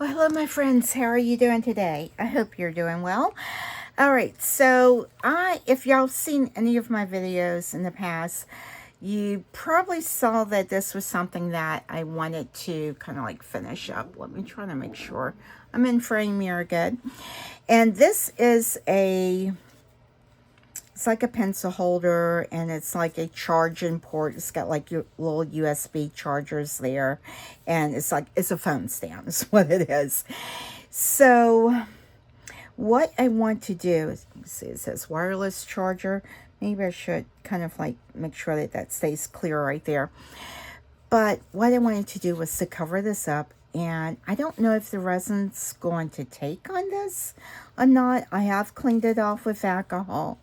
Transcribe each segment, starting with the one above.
Well, hello, my friends. How are you doing today? I hope you're doing well. All right, so if y'all seen any of my videos in the past, you probably saw that this was something that I wanted to kind of like finish up. Let me try to make sure I'm in frame here good. And this is it's like a pencil holder, and it's like a charging port. It's got like your little USB chargers there, and it's a phone stand is what it is. So what I want to do is, see, it says wireless charger. Maybe I should kind of like make sure that that stays clear right there. But what I wanted to do was to cover this up, and I don't know if the resin's going to take on this or not. I have cleaned it off with alcohol.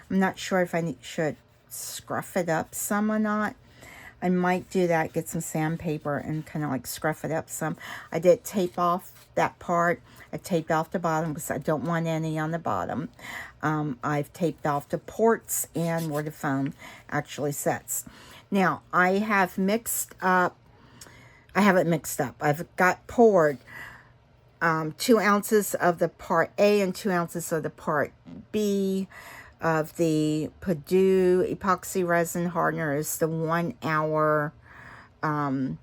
I'm not sure if I should scruff it up some or not. I might do that, get some sandpaper and kind of like scruff it up some. I did tape off that part. I taped off the bottom because I don't want any on the bottom. I've taped off the ports and where the foam actually sets. Now, I haven't mixed up. I've got poured 2 ounces of the part A and 2 ounces of the part B of the Purdue epoxy resin hardener. Is the 1 hour, 1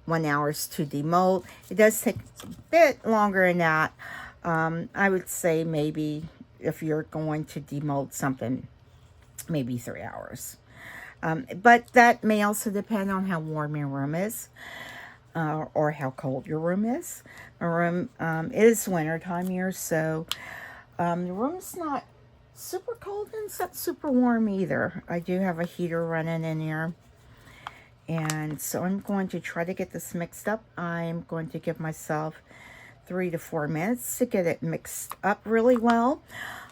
hours to demold. It does take a bit longer than that. I would say maybe if you're going to demold something, maybe 3 hours. But that may also depend on how warm your room is, or how cold your room is. My room, it is winter time here, so the room's not super cold and it's not super warm either. I do have a heater running in here. And so I'm going to try to get this mixed up. I'm going to give myself 3 to 4 minutes to get it mixed up really well.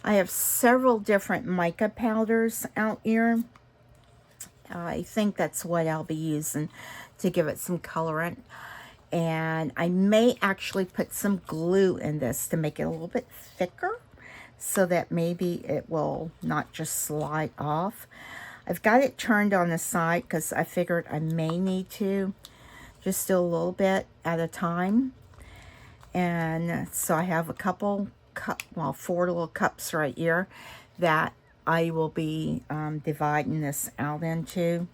I have several different mica powders out here. I think that's what I'll be using to give it some colorant. And I may actually put some glue in this to make it a little bit thicker, so that maybe it will not just slide off. I've got it turned on the side because I figured I may need to just do a little bit at a time. And so I have a couple 4 little cups right here that I will be dividing this out into.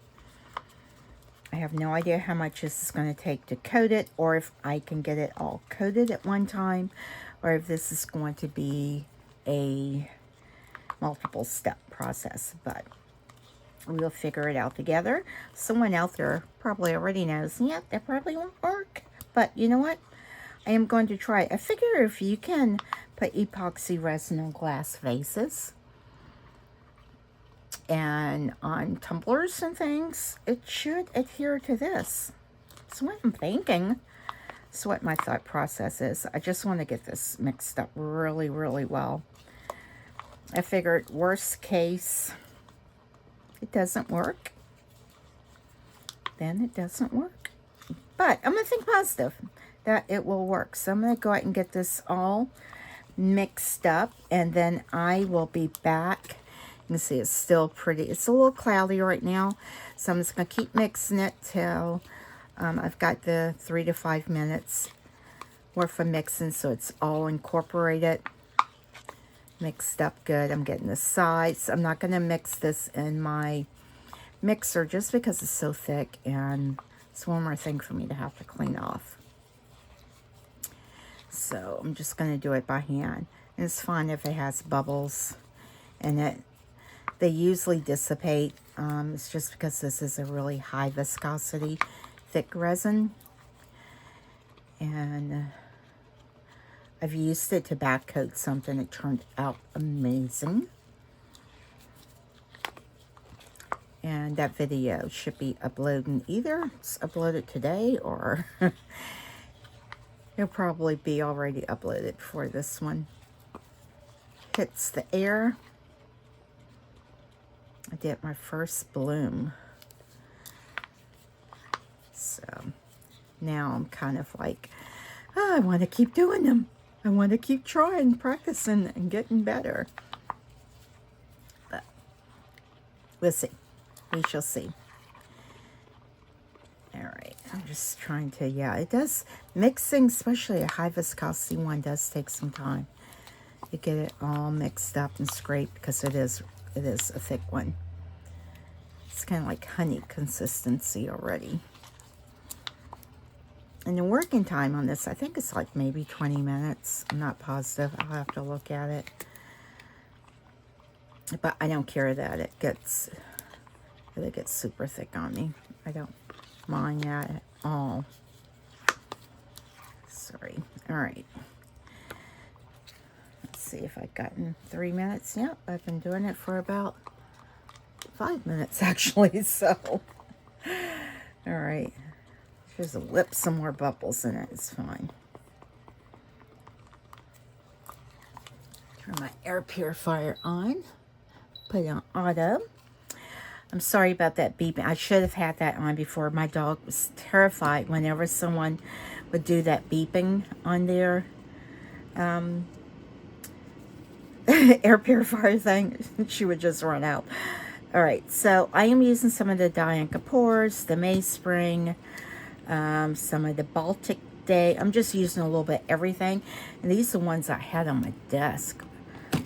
I have no idea how much this is going to take to coat it, or if I can get it all coated at one time, or if this is going to be a multiple step process, but we'll figure it out together. Someone out there probably already knows, yeah, that probably won't work, but you know what? I am going to try. I figure if you can put epoxy resin on glass vases and on tumblers and things, it should adhere to this. That's what I'm thinking. That's what my thought process is. I just want to get this mixed up really, really well. I figured worst case, it doesn't work, then it doesn't work. But I'm going to think positive that it will work. So I'm going to go ahead and get this all mixed up, and then I will be back. You can see it's still pretty. It's a little cloudy right now, so I'm just going to keep mixing it till I've got the 3 to 5 minutes worth of mixing, so it's all incorporated. Mixed up good. I'm getting the sides. I'm not going to mix this in my mixer just because it's so thick, and it's one more thing for me to have to clean off. So I'm just going to do it by hand. And it's fine if it has bubbles in it. They usually dissipate. It's just because this is a really high viscosity, thick resin. And I've used it to back coat something. It turned out amazing. And that video should be uploading, either it's uploaded today or it'll probably be already uploaded for this one. Hits the air. I did my first bloom. So now I'm kind of like, oh, I want to keep doing them. I want to keep trying, practicing, and getting better. But we'll see. We shall see. All right, I'm just trying to, yeah, it does, mixing, especially a high viscosity one, does take some time. You get it all mixed up and scraped because it is a thick one. It's kind of like honey consistency already. And the working time on this, I think it's like maybe 20 minutes. I'm not positive. I'll have to look at it. But I don't care that it gets super thick on me. I don't mind that at all. Sorry. All right. Let's see if I've gotten 3 minutes. Yep, I've been doing it for about 5 minutes actually. So, all right. There's a lip, some more bubbles in it. It's fine. Turn my air purifier on. Put it on auto. I'm sorry about that beeping. I should have had that on before. My dog was terrified whenever someone would do that beeping on their air purifier thing. She would just run out. All right, so I am using some of the Diane Kapoors, the Mayspring, some of the Baltic Day. I'm just using a little bit of everything. And these are the ones I had on my desk.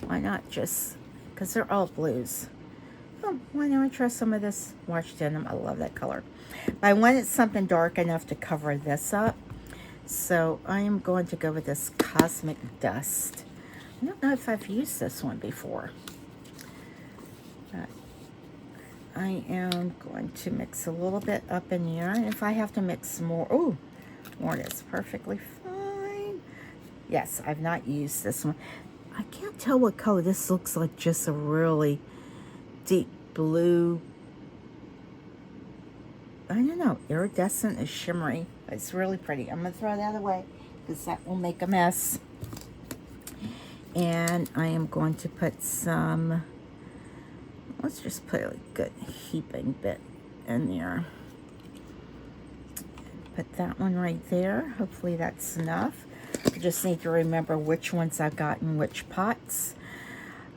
Why not just, because they're all blues. Oh, why not I try some of this washed denim? I love that color. But I wanted something dark enough to cover this up. So I am going to go with this Cosmic Dust. I don't know if I've used this one before. But I am going to mix a little bit up in here. And if I have to mix more, oh, more, that's perfectly fine. Yes, I've not used this one. I can't tell what color. This looks like just a really deep blue. I don't know, iridescent is shimmery. It's really pretty. I'm going to throw that away because that will make a mess. And I am going to put some, let's just put a good heaping bit in there. Put that one right there. Hopefully that's enough. I just need to remember which ones I've got in which pots.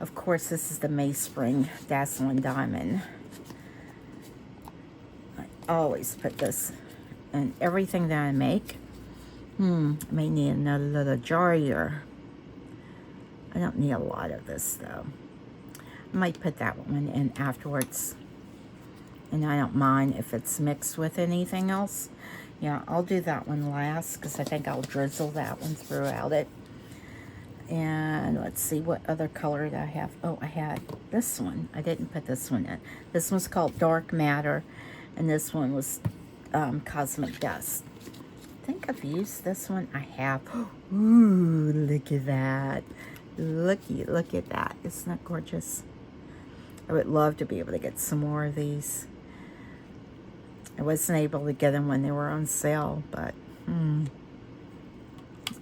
Of course, this is the Mayspring Dazzling Diamond. I always put this in everything that I make. I may need another little jar here. I don't need a lot of this, though. I might put that one in afterwards. And I don't mind if it's mixed with anything else. Yeah, I'll do that one last because I think I'll drizzle that one throughout it. And let's see what other color that I have. Oh, I had this one. I didn't put this one in. This one's called Dark Matter. And this one was Cosmic Dust. I think I've used this one. I have. Ooh, look at that. Look at that. Isn't that gorgeous? I would love to be able to get some more of these. I wasn't able to get them when they were on sale, but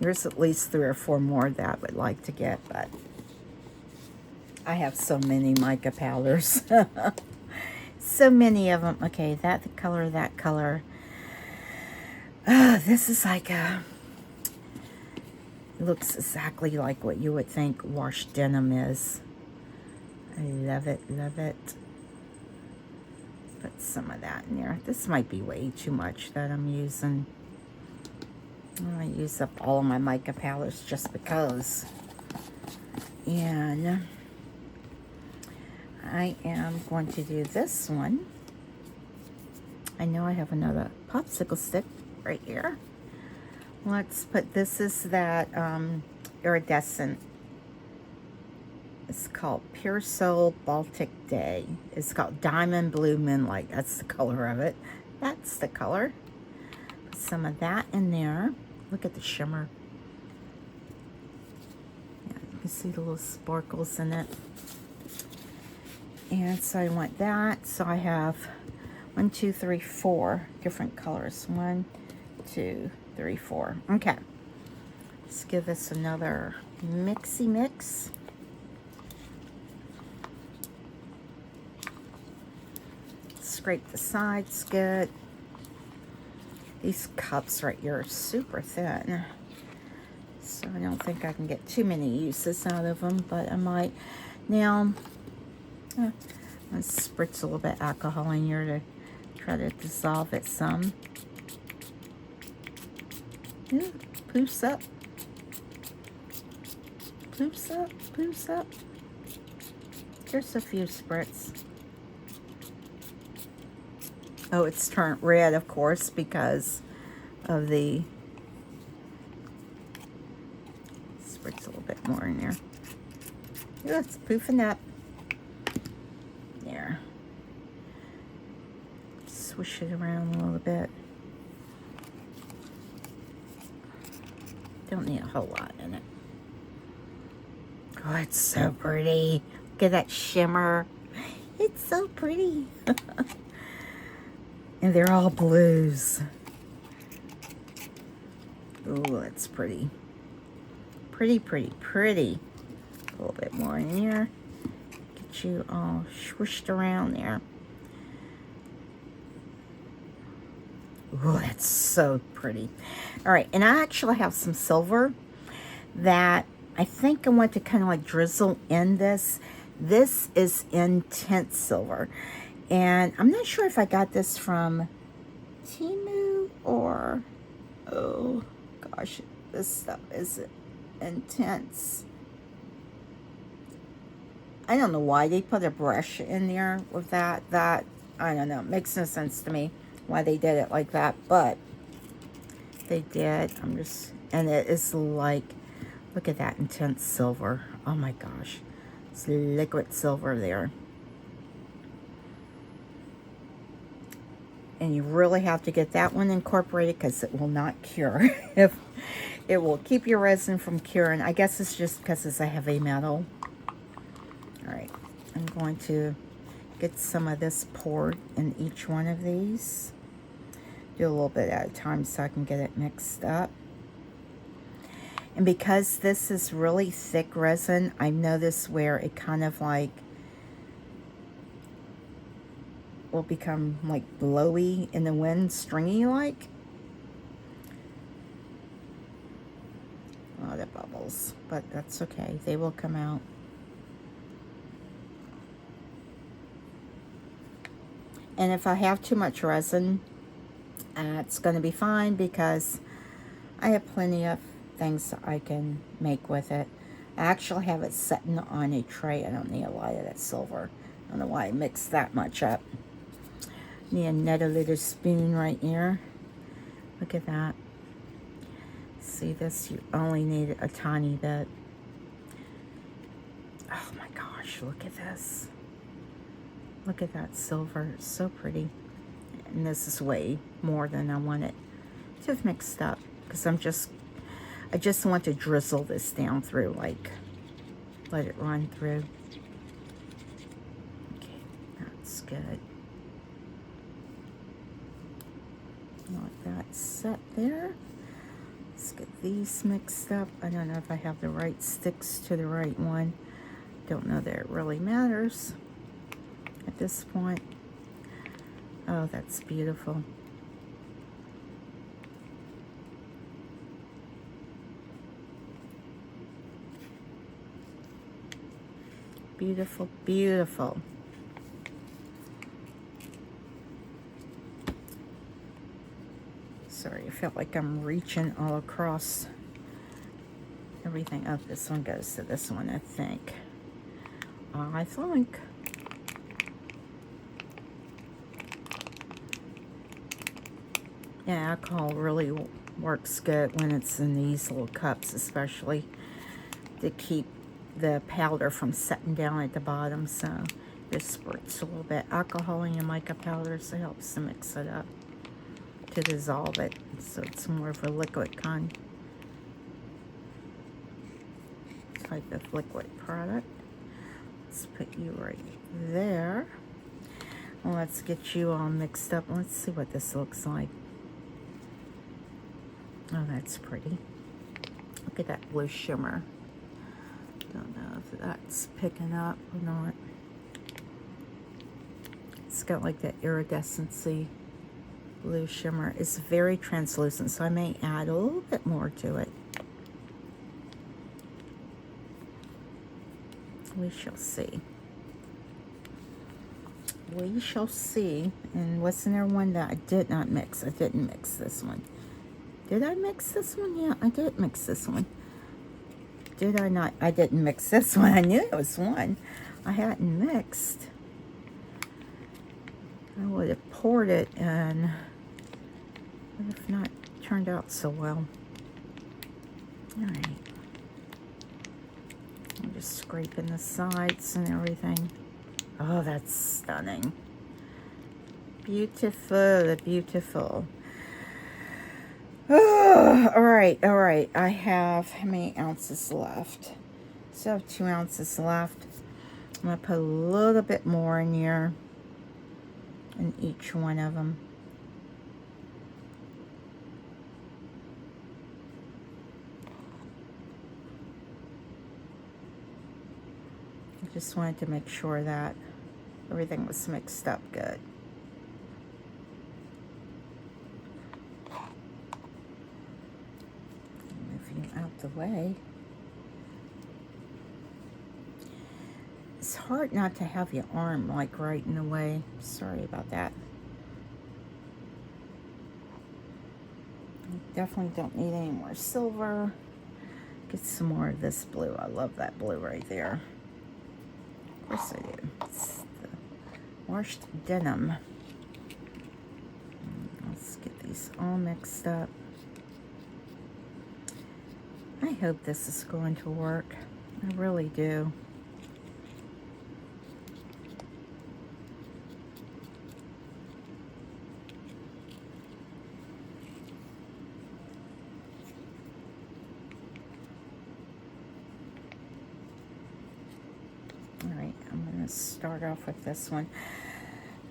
there's at least 3 or 4 more that I would like to get, but I have so many mica powders. So many of them. Okay, that color, that color. This is like a, looks exactly like what you would think washed denim is. I love it, love it. Put some of that in there. This might be way too much that I'm using. I use up all of my mica powders just because. And I am going to do this one. I know I have another popsicle stick right here. Let's put, this is that iridescent. It's called Pure Soul Baltic Day. It's called Diamond Blue Moonlight. That's the color of it. That's the color. Put some of that in there. Look at the shimmer. Yeah, you can see the little sparkles in it. And so I want that. So I have 1, 2, 3, 4 different colors. 1, 2, 3, 4. Okay. Let's give this another mixy mix. Scrape the sides good. These cups right here are super thin, so I don't think I can get too many uses out of them, but I might. Now, let's spritz a little bit of alcohol in here to Try to dissolve it some. Yeah, poofs up. Poofs up, poofs up. Just a few spritz. Oh, it's turned red, of course, because of the spritz a little bit more in there. Yeah, it's poofing up. There. Swish it around a little bit. Don't need a whole lot in it. Oh, it's so pretty. Look at that shimmer. It's so pretty. And they're all blues. Oh, that's pretty. Pretty, pretty, pretty. A little bit more in here. Get you all swished around there. Oh, that's so pretty. All right, and I actually have some silver that I think I want to kind of like drizzle in this. This is intense silver. And I'm not sure if I got this from Temu or, oh gosh, this stuff is intense. I don't know why they put a brush in there with that. I don't know, it makes no sense to me why they did it like that, but they did. And it is like, look at that intense silver. Oh my gosh, it's liquid silver there. And you really have to get that one incorporated because it will not cure. If it will keep your resin from curing. I guess it's just because it's a heavy metal. All right, I'm going to get some of this poured in each one of these. Do a little bit at a time so I can get it mixed up. And because this is really thick resin, I noticed where it kind of like will become like blowy in the wind, stringy like. A lot of bubbles, but that's okay. They will come out. And if I have too much resin, it's going to be fine because I have plenty of things I can make with it. I actually have it sitting on a tray. I don't need a lot of that silver. I don't know why I mixed that much up. Need another little spoon right here. Look at that. See this? You only need a tiny bit. Oh my gosh, look at this. Look at that silver. It's so pretty. And this is way more than I want it to have mixed up. Because I just want to drizzle this down through, like, let it run through. Okay, that's good. Let that set there. Let's get these mixed up. I don't know if I have the right sticks to the right one. Don't know that it really matters at this point. Oh, that's beautiful. Beautiful, beautiful. Sorry, I felt like I'm reaching all across everything. Oh, this one goes to this one, I think. Yeah, alcohol really works good when it's in these little cups, especially to keep the powder from setting down at the bottom. So just spritz a little bit alcohol in your mica powder, so it helps to mix it up, to dissolve it, so it's more of a liquid kind type of liquid product. Let's put you right there. Well, let's get you all mixed up. Let's see what this looks like. Oh, that's pretty. Look at that blue shimmer. Don't know if that's picking up or not. It's got like that iridescency blue shimmer. It's very translucent, so I may add a little bit more to it. We shall see. we shall see. And wasn't there one that I did not mix? I didn't mix this one. Did I mix this one? Yeah, I did mix this one. Did I not? I didn't mix this one. I knew it was one I hadn't mixed. I would have poured it and would have not turned out so well. All right. I'm just scraping the sides and everything. Oh, that's stunning. Beautiful, beautiful. Oh, all right. I have, how many ounces left? So I have 2 ounces left. I'm going to put a little bit more in here in each one of them. I just wanted to make sure that everything was mixed up good. Move you out the way. It's hard not to have your arm like right in the way. Sorry about that. I definitely don't need any more silver. Get some more of this blue. I love that blue right there. Of course I do. It's the washed denim. Let's get these all mixed up. I hope this is going to work. I really do. Start off with this one.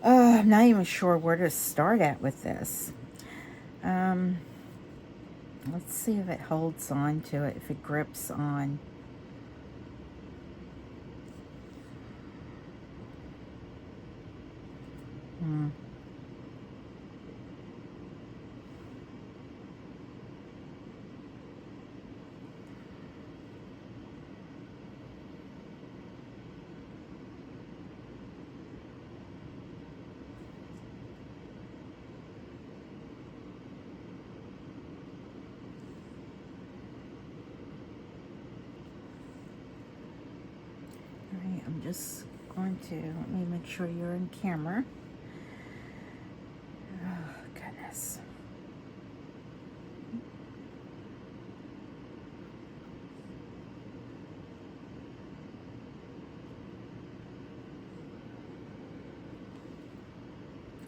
I'm not even sure where to start at with this. Let's see if it holds on to it, if it grips on. I'm just going to, let me make sure you're in camera. Oh, goodness.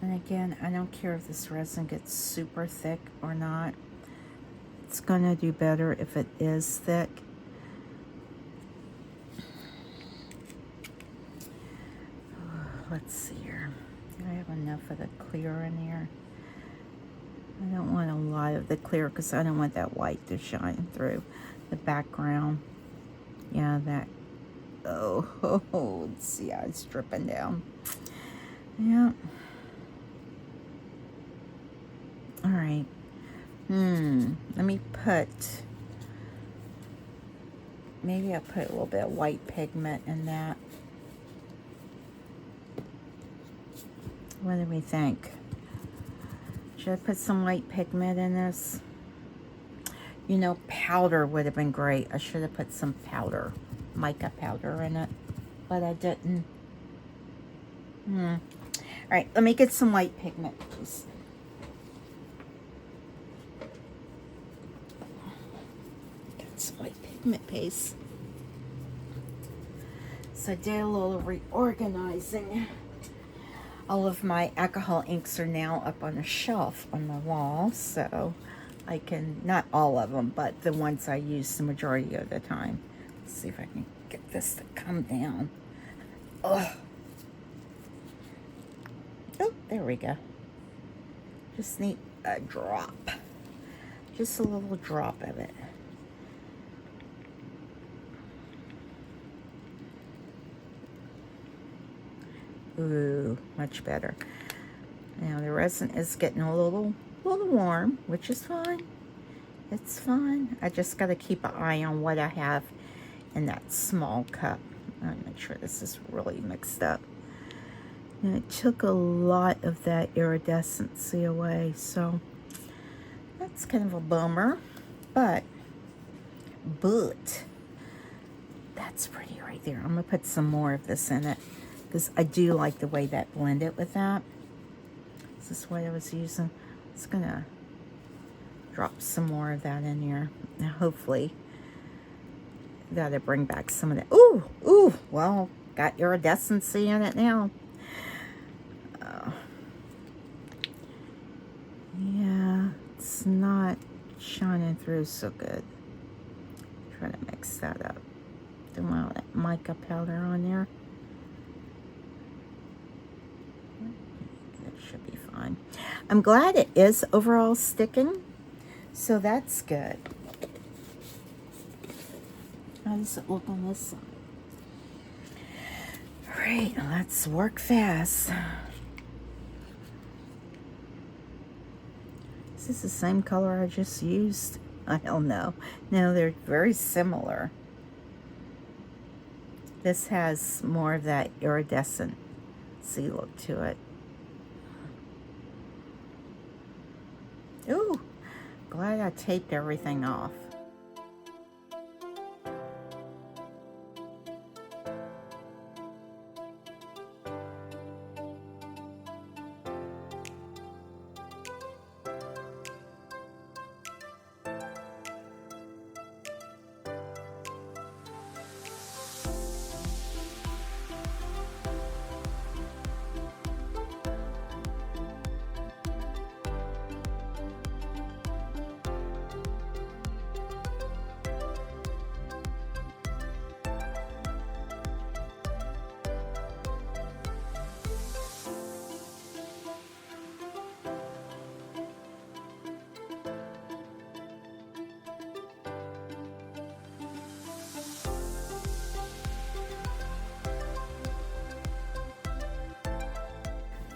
And again, I don't care if this resin gets super thick or not. It's gonna do better if it is thick. Let's see here. Do I have enough of the clear in here? I don't want a lot of the clear because I don't want that white to shine through the background. Yeah, that. Oh, see how it's dripping down. Yeah. All right. Let me put. Maybe I'll put a little bit of white pigment in that. What do we think? Should I put some white pigment in this? You know, powder would have been great. I should have put some powder, mica powder in it, but I didn't. All right, let me get some white pigment, please. Got some white pigment paste. So I did a little reorganizing. All of my alcohol inks are now up on a shelf on my wall, so I can, not all of them, but the ones I use the majority of the time. Let's see if I can get this to come down. Oh, there we go. Just need a drop. Just a little drop of it. Ooh, much better. Now the resin is getting a little warm, which is fine. It's fine. I just got to keep an eye on what I have in that small cup. Let me make sure this is really mixed up. And it took a lot of that iridescency away, so that's kind of a bummer, but that's pretty right there. I'm gonna put some more of this in it because I do like the way that blended with that. This is what I was using. It's gonna drop some more of that in here. Now hopefully that'll bring back some of that. Ooh, well, got iridescency in it now. Yeah, it's not shining through so good. Try to mix that up. Don't want that mica powder on there. That should be fine. I'm glad it is overall sticking, so that's good. How does it look on this side? All right, let's work fast. Is this the same color I just used? I don't know. No, they're very similar. This has more of that iridescent look to it. Ooh, glad I taped everything off.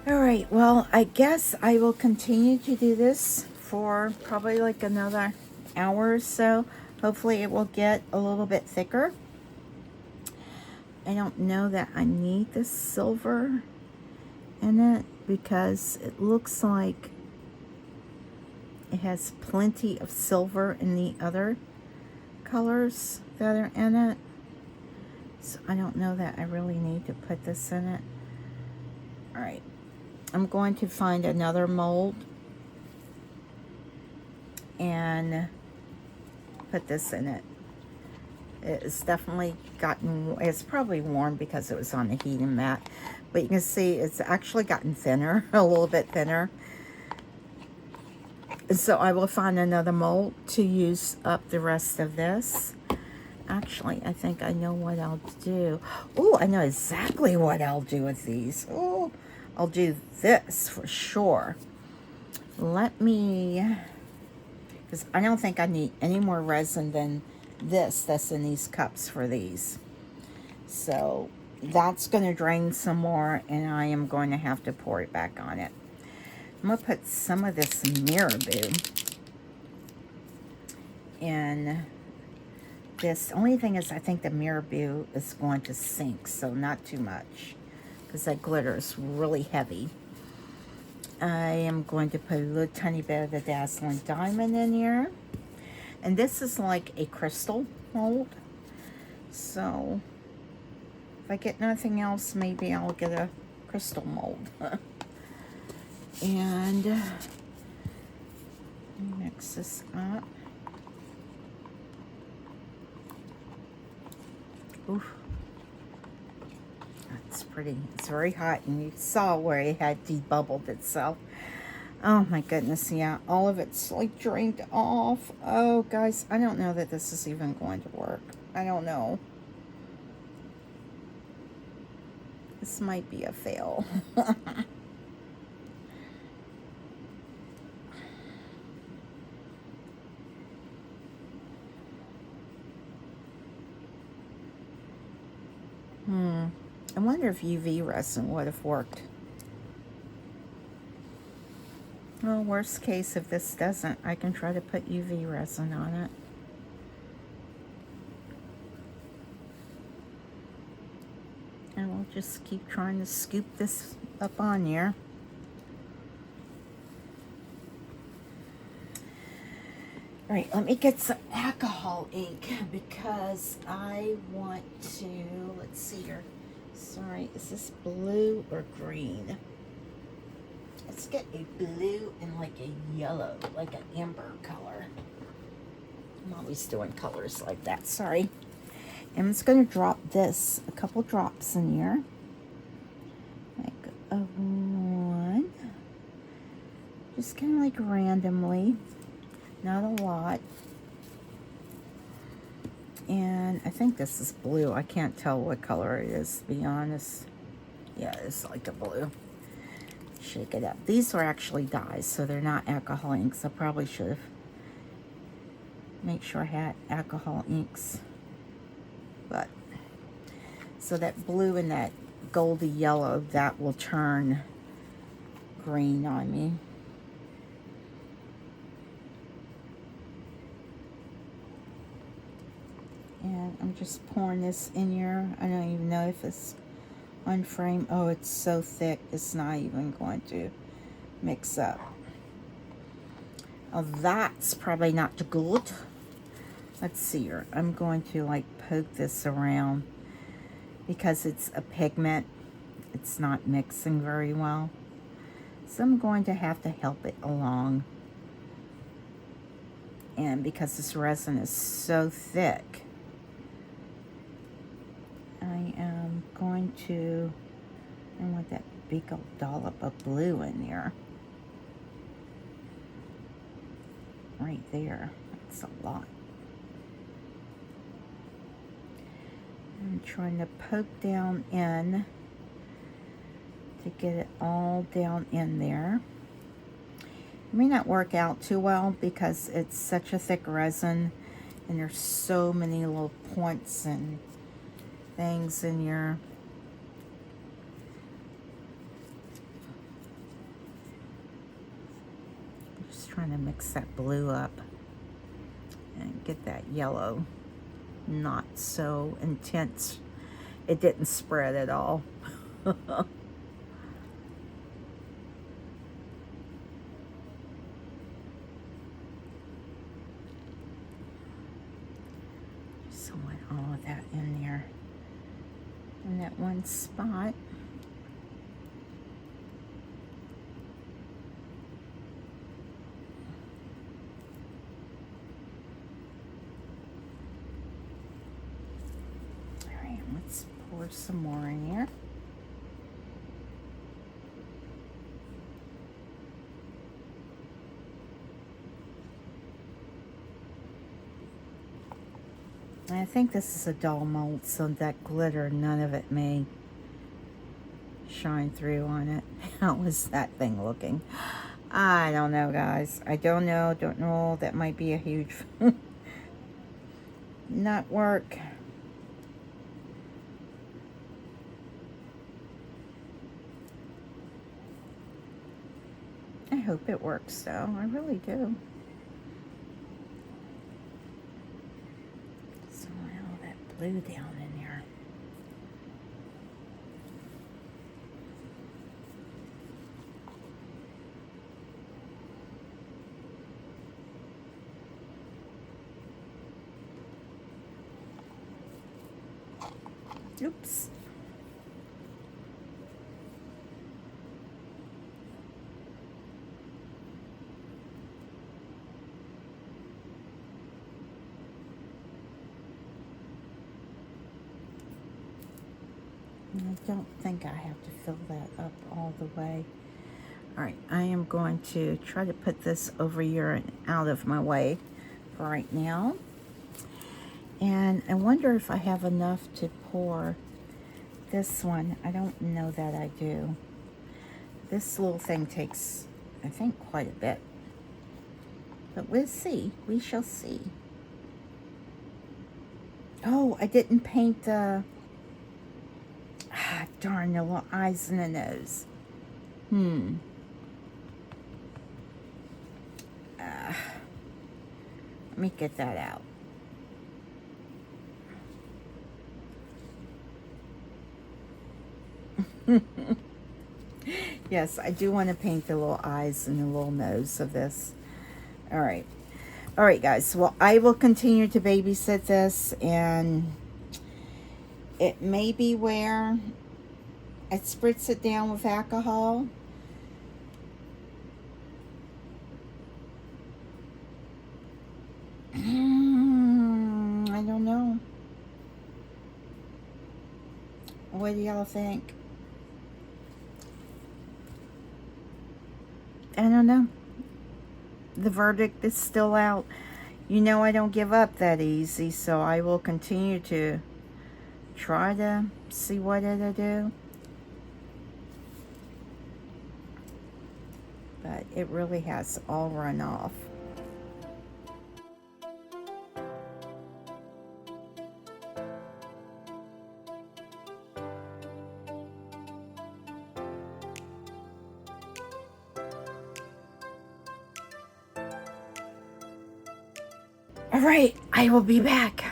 All right, well, I guess I will continue to do this for probably like another hour or so. Hopefully it will get a little bit thicker. I don't know that I need the silver in it because it looks like it has plenty of silver in the other colors that are in it. So I don't know that I really need to put this in it. All right. I'm going to find another mold and put this in it. It's definitely gotten, it's probably warm because it was on the heating mat, but you can see it's actually gotten thinner, a little bit thinner. So I will find another mold to use up the rest of this. Actually, I think I know what I'll do. Oh, I know exactly what I'll do with these. Oh, I'll do this for sure. Let me, because I don't think I need any more resin than this that's in these cups for these. So that's going to drain some more, and I am going to have to pour it back on it. I'm going to put some of this Marabou in this. The only thing is I think the Marabou is going to sink, so not too much, because that glitter is really heavy. I am going to put a little tiny bit of the Dazzling Diamond in here. And this is like a crystal mold. So if I get nothing else, maybe I'll get a crystal mold. And mix this up. Oof. That's pretty. It's very hot, and you saw where it had debubbled itself. Oh my goodness, yeah, all of it's like drained off. Oh guys, I don't know that this is even going to work. I don't know. This might be a fail. I wonder if UV resin would have worked. Well, worst case, if this doesn't, I can try to put UV resin on it. And we'll just keep trying to scoop this up on there. All right, let me get some alcohol ink because I want to, let's see here. Sorry, is this blue or green? Let's get a blue and like a yellow, like an amber color. I'm always doing colors like that, sorry. I'm just going to drop this, a couple drops in here. Like a one. Just kind of like randomly. Not a lot. And I think this is blue. I can't tell what color it is, to be honest. Yeah, it's like a blue. Shake it up. These are actually dyes, so they're not alcohol inks. I probably should have made sure I had alcohol inks. But, so that blue and that goldy yellow, that will turn green on me. And I'm just pouring this in here. I don't even know if it's on frame. Oh, it's so thick, it's not even going to mix up. Oh, that's probably not good. Let's see here. I'm going to like poke this around because it's a pigment. It's not mixing very well. So I'm going to have to help it along. And because this resin is so thick, I am going to, I want that big old dollop of blue in there. Right there. That's a lot. I'm trying to poke down in to get it all down in there. It may not work out too well because it's such a thick resin and there's so many little points and things in your just trying to mix that blue up and get that yellow not so intense. It didn't spread at all. Just want all of that in there. In that one spot. All right, let's pour some more in here. I think this is a dull mold, so that glitter, none of it may shine through on it. How is that thing looking? I don't know, guys. I don't know. That might be a huge not work. I hope it works, though. I really do. Blue down in there. Oops. I don't think I have to fill that up all the way. All right, I am going to try to put this over here and out of my way for right now. And I wonder if I have enough to pour this one. I don't know that I do. This little thing takes, I think, quite a bit. But we'll see. We shall see. Oh, I didn't paint the... darn, the little eyes and the nose. Let me get that out. Yes, I do want to paint the little eyes and the little nose of this. All right. All right, guys. Well, I will continue to babysit this, and it may be where I spritz it down with alcohol. I don't know. What do y'all think? I don't know. The verdict is still out. You know I don't give up that easy, so I will continue to try to see what it'll do. But it really has all run off. All right, I will be back.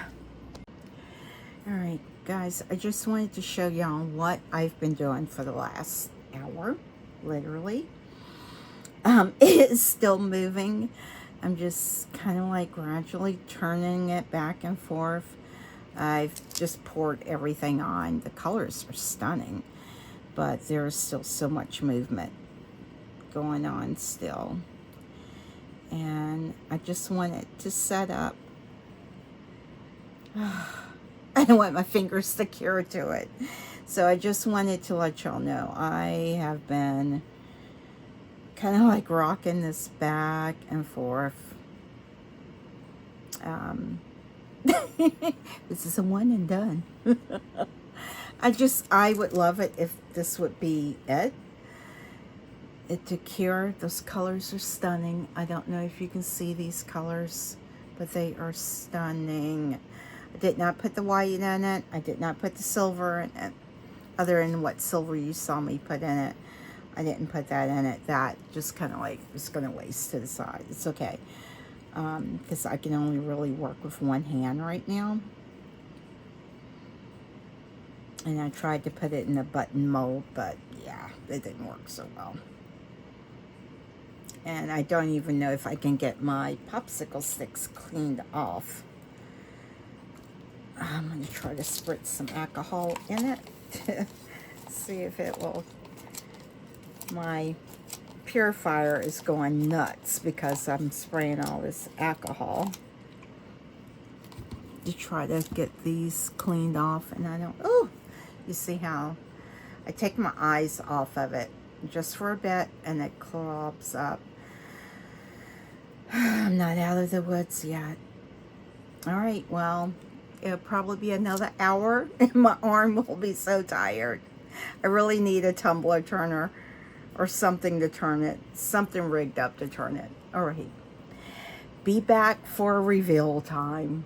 All right, guys, I just wanted to show y'all what I've been doing for the last hour, literally. It is still moving. I'm just kind of like gradually turning it back and forth. I've just poured everything on. The colors are stunning, but there is still so much movement going on still. And I just want it to set up. I don't want my fingers to cure to it. So I just wanted to let y'all know I have been kind of like rocking this back and forth. This is a one and done. I would love it if this would be it to cure. Those colors are stunning. I don't know if you can see these colors, but they are stunning. I did not put the white in it. I did not put the silver in it, other than what silver you saw me put in it. I didn't put that in it. That just kind of like was going to waste to the side. It's okay, because I can only really work with one hand right now. And I tried to put it in a button mold, but yeah, it didn't work so well. And I don't even know if I can get my popsicle sticks cleaned off. I'm going to try to spritz some alcohol in it to see if it will. My purifier is going nuts because I'm spraying all this alcohol to try to get these cleaned off. And I don't, oh, you see how I take my eyes off of it just for a bit and it clogs up. I'm not out of the woods yet. All right, well, it'll probably be another hour and my arm will be so tired. I really need a tumbler turner or something to turn it, something rigged up to turn it. All right, be back for reveal time.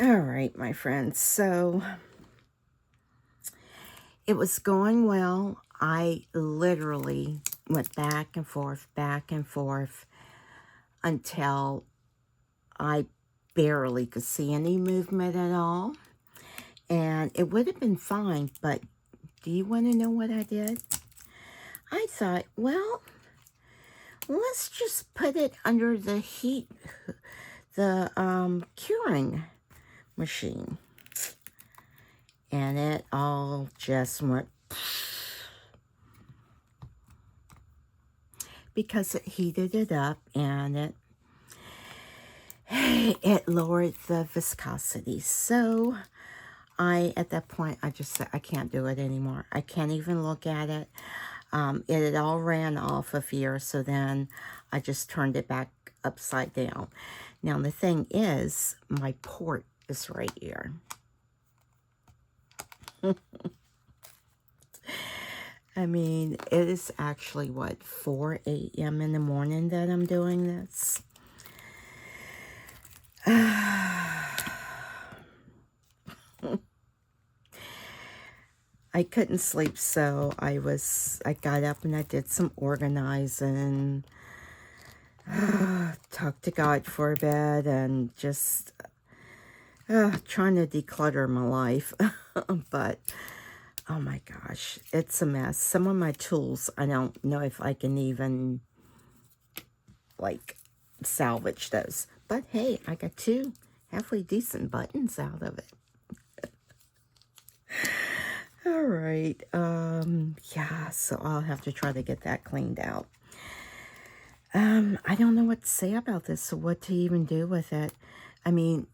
All right, my friends. So it was going well. I literally went back and forth until I barely could see any movement at all. And it would have been fine, but do you want to know what I did? I thought, well, let's just put it under the heat, the curing machine. And it all just went because it heated it up and it lowered the viscosity. So at that point, I just said, I can't do it anymore. I can't even look at it. It had all ran off of here, so then I just turned it back upside down. Now, the thing is, my port is right here. I mean, it is actually, what, 4 a.m. in the morning that I'm doing this? I couldn't sleep, so I got up and I did some organizing, talked to God for a bit, and just trying to declutter my life. But, oh my gosh, it's a mess. Some of my tools, I don't know if I can even, like, salvage those. But hey, I got 2 halfway decent buttons out of it. All right, yeah, so I'll have to try to get that cleaned out. I don't know what to say about this or what to even do with it. I mean,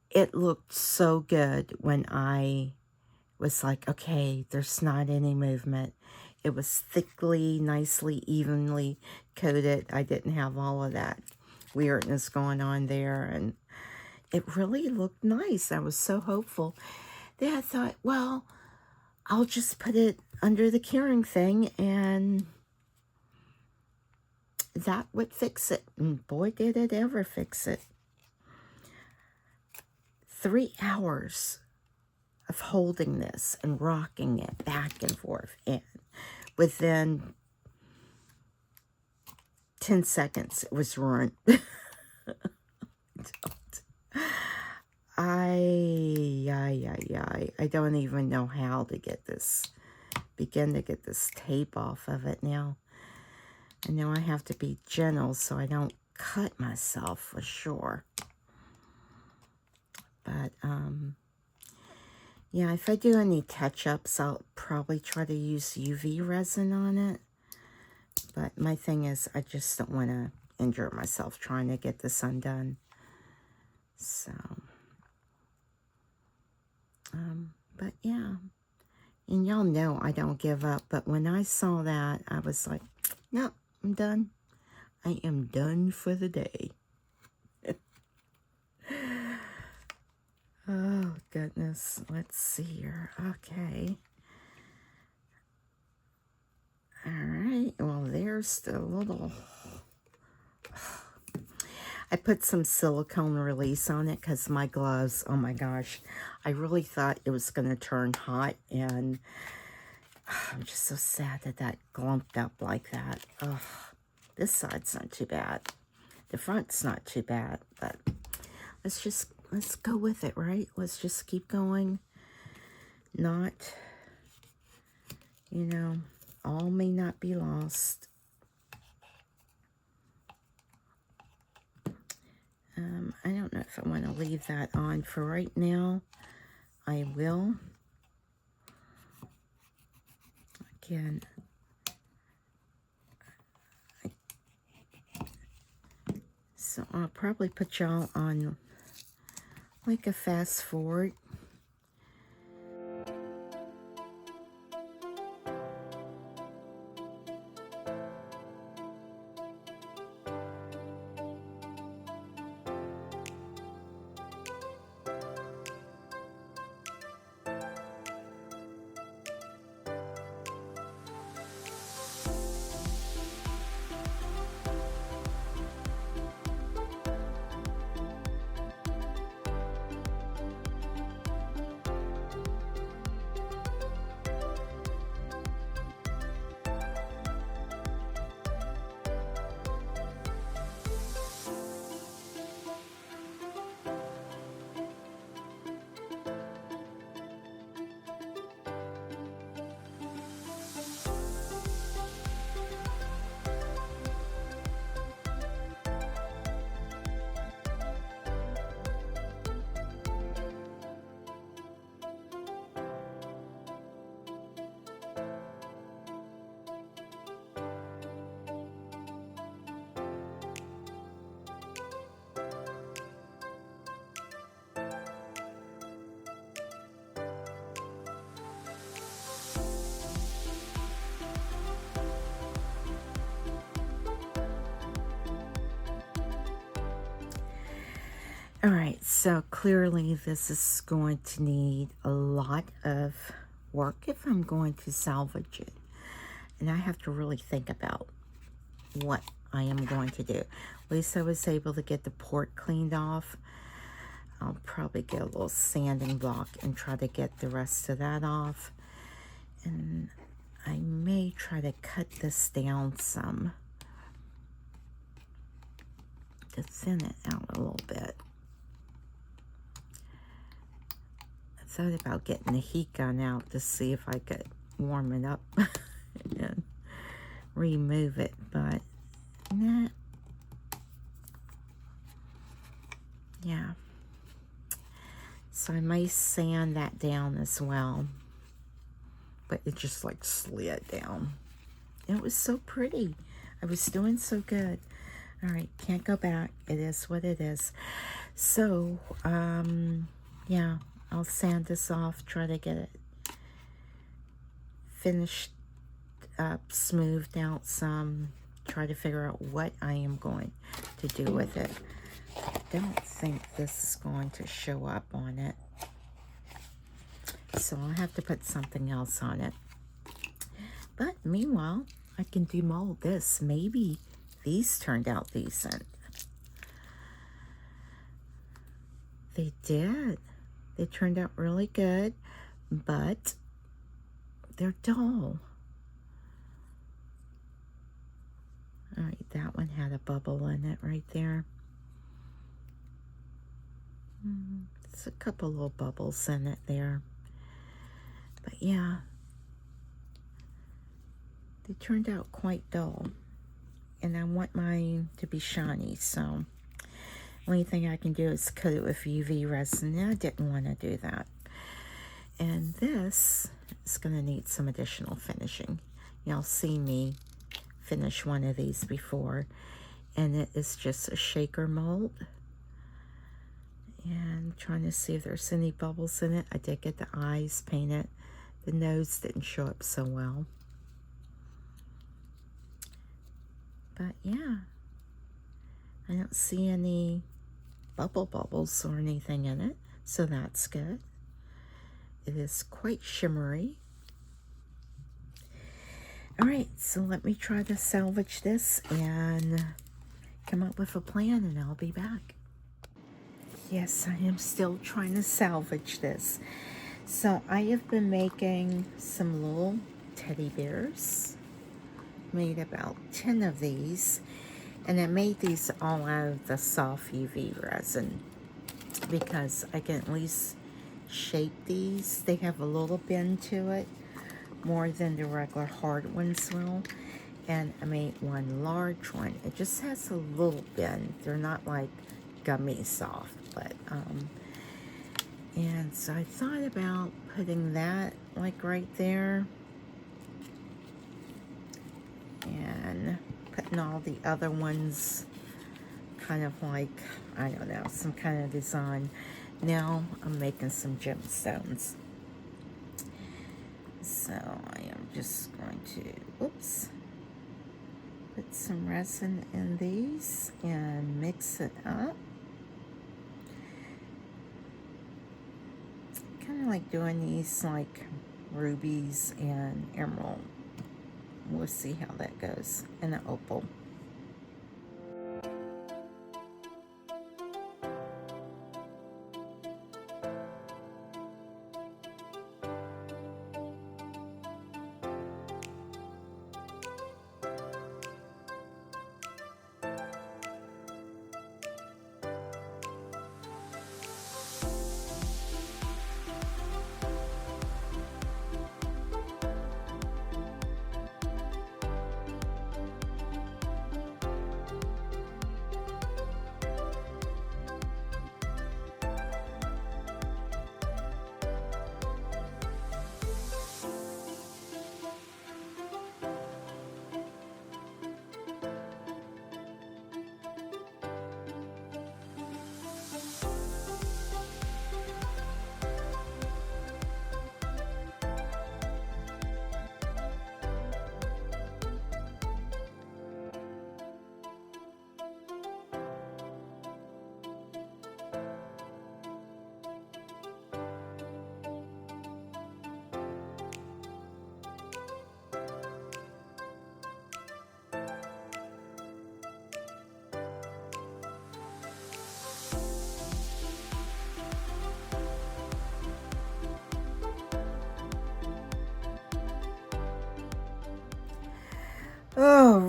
it looked so good when I was like, okay, there's not any movement. It was thickly, nicely, evenly coated. I didn't have all of that weirdness going on there, and it really looked nice. I was so hopeful. Then I thought, well, I'll just put it under the curing thing and that would fix it. And boy, did it ever fix it. 3 hours of holding this and rocking it back and forth. And within 10 seconds, it was ruined. I don't even know how to begin to get this tape off of it now. I know I have to be gentle so I don't cut myself for sure. But, yeah, if I do any touch-ups, I'll probably try to use UV resin on it. But my thing is, I just don't want to injure myself trying to get this undone. So, but yeah, and y'all know I don't give up, but when I saw that, I was like, nope, I'm done. I am done for the day. Oh, goodness. Let's see here. Okay. All right. Well, there's the little... I put some silicone release on it because my gloves, oh my gosh, I really thought it was going to turn hot, and I'm just so sad that that glumped up like that. Oh, this side's not too bad. The front's not too bad, but let's go with it, right? Let's just keep going. Not, you know, all may not be lost. I don't know if I want to leave that on for right now. I will. Again, so I'll probably put y'all on like a fast forward. All right, so clearly this is going to need a lot of work if I'm going to salvage it. And I have to really think about what I am going to do. At least I was able to get the port cleaned off. I'll probably get a little sanding block and try to get the rest of that off. And I may try to cut this down some to thin it out a little bit. I thought about getting the heat gun out to see if I could warm it up and remove it, but nah. Yeah. So I may sand that down as well. But it just like slid down. It was so pretty. I was doing so good. All right, can't go back. It is what it is. So, yeah, I'll sand this off, try to get it finished up, smoothed out some, try to figure out what I am going to do with it. I don't think this is going to show up on it. So I'll have to put something else on it. But meanwhile, I can demold this. Maybe these turned out decent. They did. They turned out really good, but they're dull. All right, that one had a bubble in it right there. It's a couple little bubbles in it there. But yeah, they turned out quite dull. And I want mine to be shiny, so only thing I can do is coat it with UV resin. And I didn't want to do that. And this is going to need some additional finishing. Y'all see me finish one of these before, and it is just a shaker mold. And trying to see if there's any bubbles in it. I did get the eyes painted. The nose didn't show up so well. But yeah, I don't see any bubbles or anything in it, so that's good. It is quite shimmery. All right, so let me try to salvage this and come up with a plan, and I'll be back. Yes, I am still trying to salvage this. So I have been making some little teddy bears. Made about 10 of these, and I made these all out of the soft UV resin because I can at least shape these. They have a little bend to it, more than the regular hard ones will. And I made one large one. It just has a little bend. They're not like gummy soft, but and so I thought about putting that like right there, and putting all the other ones kind of like, I don't know, some kind of design. Now I'm making some gemstones. So I am just going to, oops, put some resin in these and mix it up. Kind of like doing these like rubies and emerald. We'll see how that goes in an opal.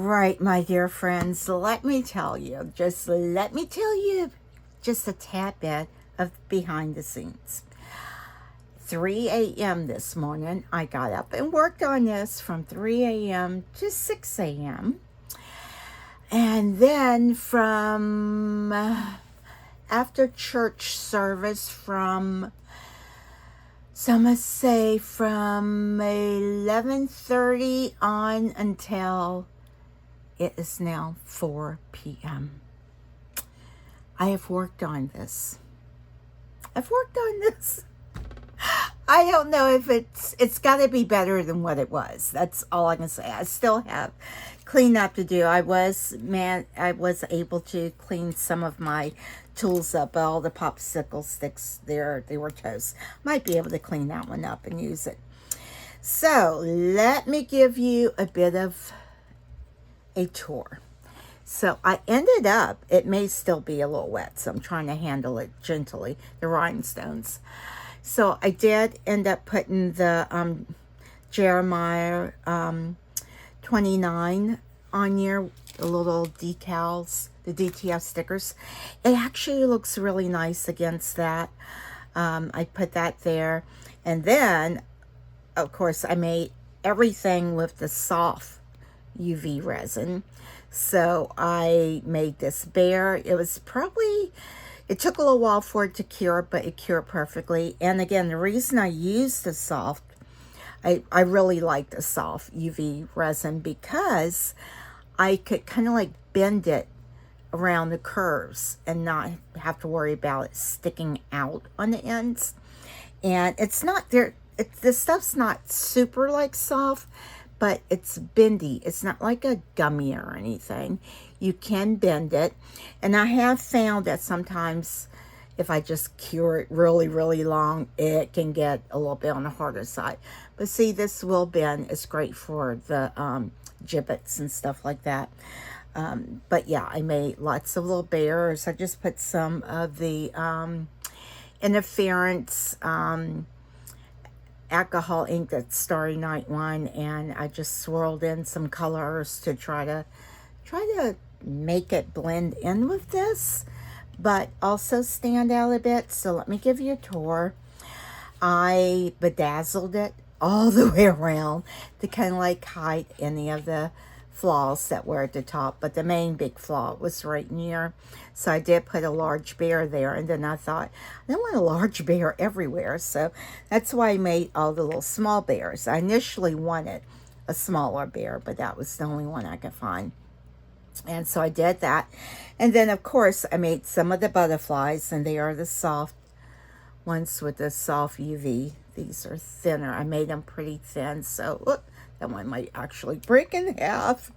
right, my dear friends, let me tell you, just a tad bit of behind the scenes. 3 a.m. this morning, I got up and worked on this from 3 a.m. to 6 a.m. And then from after church service, from 11:30 on until it is now 4 p.m. I have worked on this. I don't know if it's got to be better than what it was. That's all I can say. I still have cleanup to do. I was able to clean some of my tools up. All the popsicle sticks there, they were toast. Might be able to clean that one up and use it. So let me give you a bit of a tour. So I ended up, it may still be a little wet, so I'm trying to handle it gently, the rhinestones. So I did end up putting the Jeremiah 29 on here, the little decals, the DTF stickers. It actually looks really nice against that. I put that there. And then, of course, I made everything with the soft UV resin. So I made this bear. It took a little while for it to cure, but it cured perfectly. And again, the reason I used the soft, I really like the soft UV resin because I could kind of like bend it around the curves and not have to worry about it sticking out on the ends. And it's not there, this stuff's not super like soft, but it's bendy. It's not like a gummy or anything. You can bend it. And I have found that sometimes if I just cure it really, really long, it can get a little bit on the harder side. But see, this will bend. It's great for the gibbets and stuff like that. But yeah, I made lots of little bears. I just put some of the interference alcohol ink, that Starry Night one, and I just swirled in some colors to try to make it blend in with this, but also stand out a bit. So let me give you a tour. I bedazzled it all the way around to kind of like hide any of the flaws that were at the top, but the main big flaw was right in here. So I did put a large bear there, and then I thought, I don't want a large bear everywhere, so that's why I made all the little small bears. I initially wanted a smaller bear, but that was the only one I could find. And so I did that. And then, of course, I made some of the butterflies, and they are the soft ones with the soft UV. These are thinner. I made them pretty thin, so look, that one might actually break in half.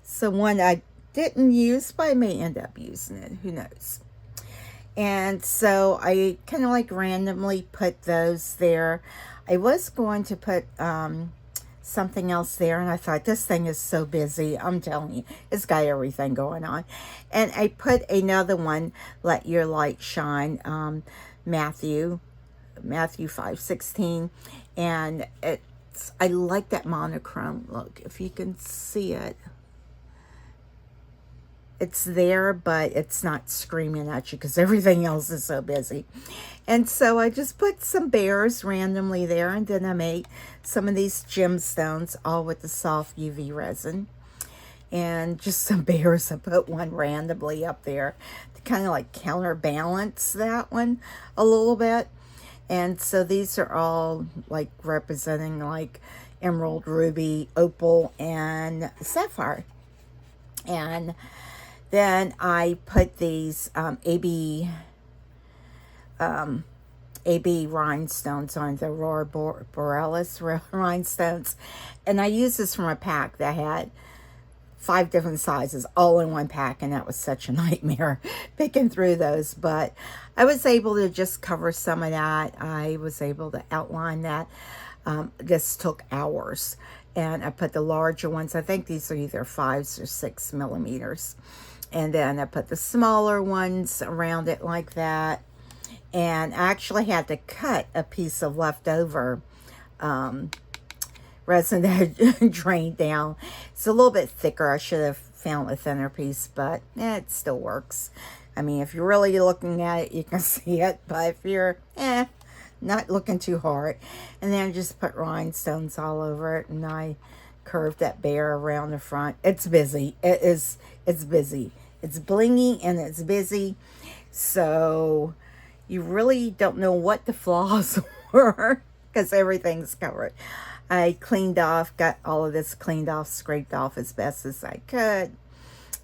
So one I didn't use, but I may end up using it. Who knows? And so I kind of like randomly put those there. I was going to put something else there, and I thought, this thing is so busy. I'm telling you, it's got everything going on. And I put another one, Let Your Light Shine, Matthew 5:16, and I like that monochrome look. If you can see it, it's there, but it's not screaming at you because everything else is so busy. And so I just put some bears randomly there, and then I made some of these gemstones, all with the soft UV resin, and just some bears. I put one randomly up there to kind of like counterbalance that one a little bit. And so these are all like representing like emerald, ruby, opal, and sapphire. And then I put these AB rhinestones on, the Aurora Borealis rhinestones. And I used this from a pack that had 5 different sizes all in one pack, and that was such a nightmare picking through those. But I was able to just cover some of that. I was able to outline that. This took hours, and I put the larger ones. I think these are either 5s or 6 millimeters. And then I put the smaller ones around it like that. And I actually had to cut a piece of leftover resin that had drained down. It's a little bit thicker. I should have found a thinner piece, but it still works. I mean, if you're really looking at it, you can see it, but if you're not looking too hard. And then I just put rhinestones all over it, and I curved that bear around the front. It's busy. It's busy. It's blingy and it's busy. So you really don't know what the flaws were because everything's covered. I cleaned off, got all of this cleaned off, scraped off as best as I could.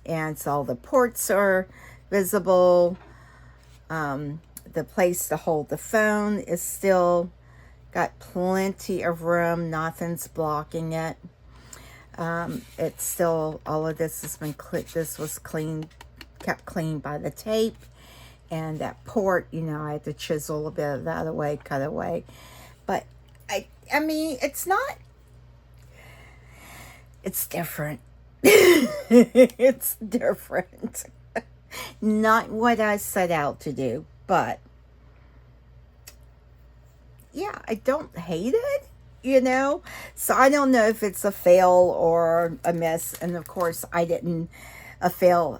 And so all the ports are visible. The place to hold the phone is still got plenty of room. Nothing's blocking it. It's still, all of this has been this was clean, kept clean by the tape. And that port, you know, I had to chisel a bit of that away, cut away. But I mean, it's not, it's different. It's different. Not what I set out to do, but yeah, I don't hate it, you know? So I don't know if it's a fail or a miss. And of course, I didn't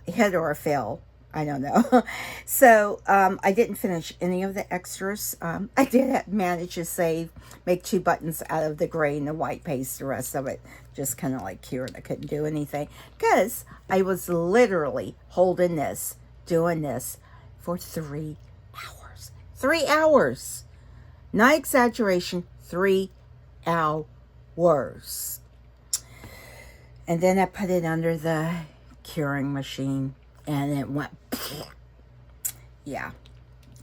hit or a fail. I don't know. So I didn't finish any of the extras. I did manage to make 2 buttons out of the gray and the white paste. The rest of it just kind of like cured. I couldn't do anything because I was literally holding this, doing this for 3 hours. 3 hours. Not exaggeration, 3 hours. And then I put it under the curing machine. And it went, yeah.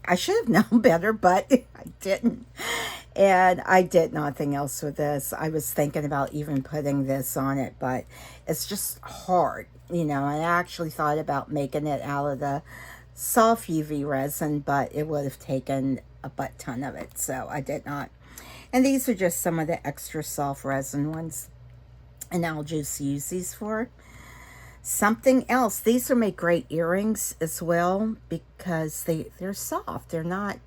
I should have known better, but I didn't. And I did nothing else with this. I was thinking about even putting this on it, but it's just hard, you know. I actually thought about making it out of the soft UV resin, but it would have taken a butt ton of it, so I did not. And these are just some of the extra soft resin ones. And I'll just use these for something else. These will make great earrings as well because they're soft. They're not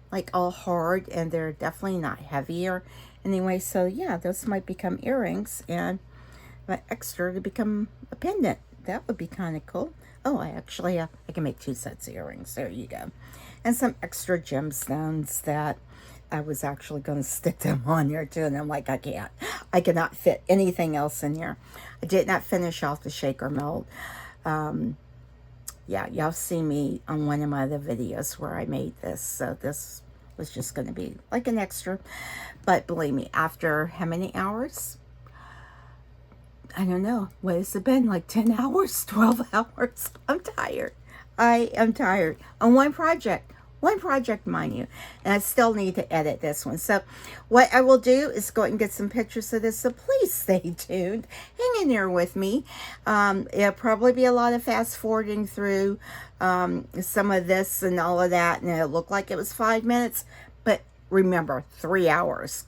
like all hard, and they're definitely not heavier anyway. So yeah, those might become earrings, and my extra to become a pendant. That would be kind of cool. Oh, I actually I can make 2 sets of earrings. There you go. And some extra gemstones that I was actually going to stick them on there too, and I'm like, I cannot fit anything else in here. I did not finish off the shaker mold. Yeah, y'all see me on one of my other videos where I made this, so this was just going to be like an extra. But believe me, after how many hours? I don't know. What has it been? Like 10 hours, 12 hours? I'm tired. I am tired on one project, mind you, and I still need to edit this one. So what I will do is go and get some pictures of this, so please stay tuned. Hang in there with me. It'll probably be a lot of fast forwarding through some of this and all of that, and it looked like it was 5 minutes, but remember, 3 hours.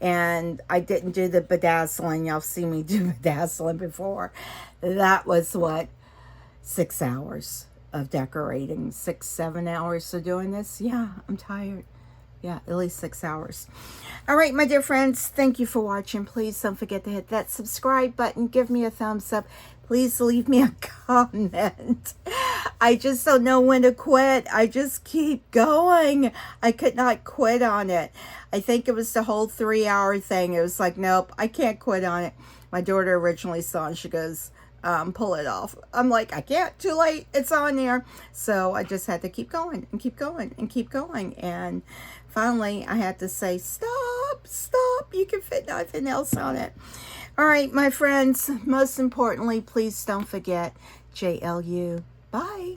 And I didn't do the bedazzling. Y'all see me do bedazzling before. That was what, 6 hours of decorating. 6, 7 hours of doing this. Yeah, I'm tired. Yeah, at least 6 hours. All right, my dear friends, thank you for watching. Please don't forget to hit that subscribe button. Give me a thumbs up. Please leave me a comment. I just don't know when to quit. I just keep going. I could not quit on it. I think it was the whole 3 hour thing. It was like, nope, I can't quit on it. My daughter originally saw it and she goes, pull it off. I'm like, I can't, too late, it's on there. So I just had to keep going and keep going and keep going. And finally I had to say, stop, you can fit nothing else on it. All right, my friends, most importantly, please don't forget JLU. Bye.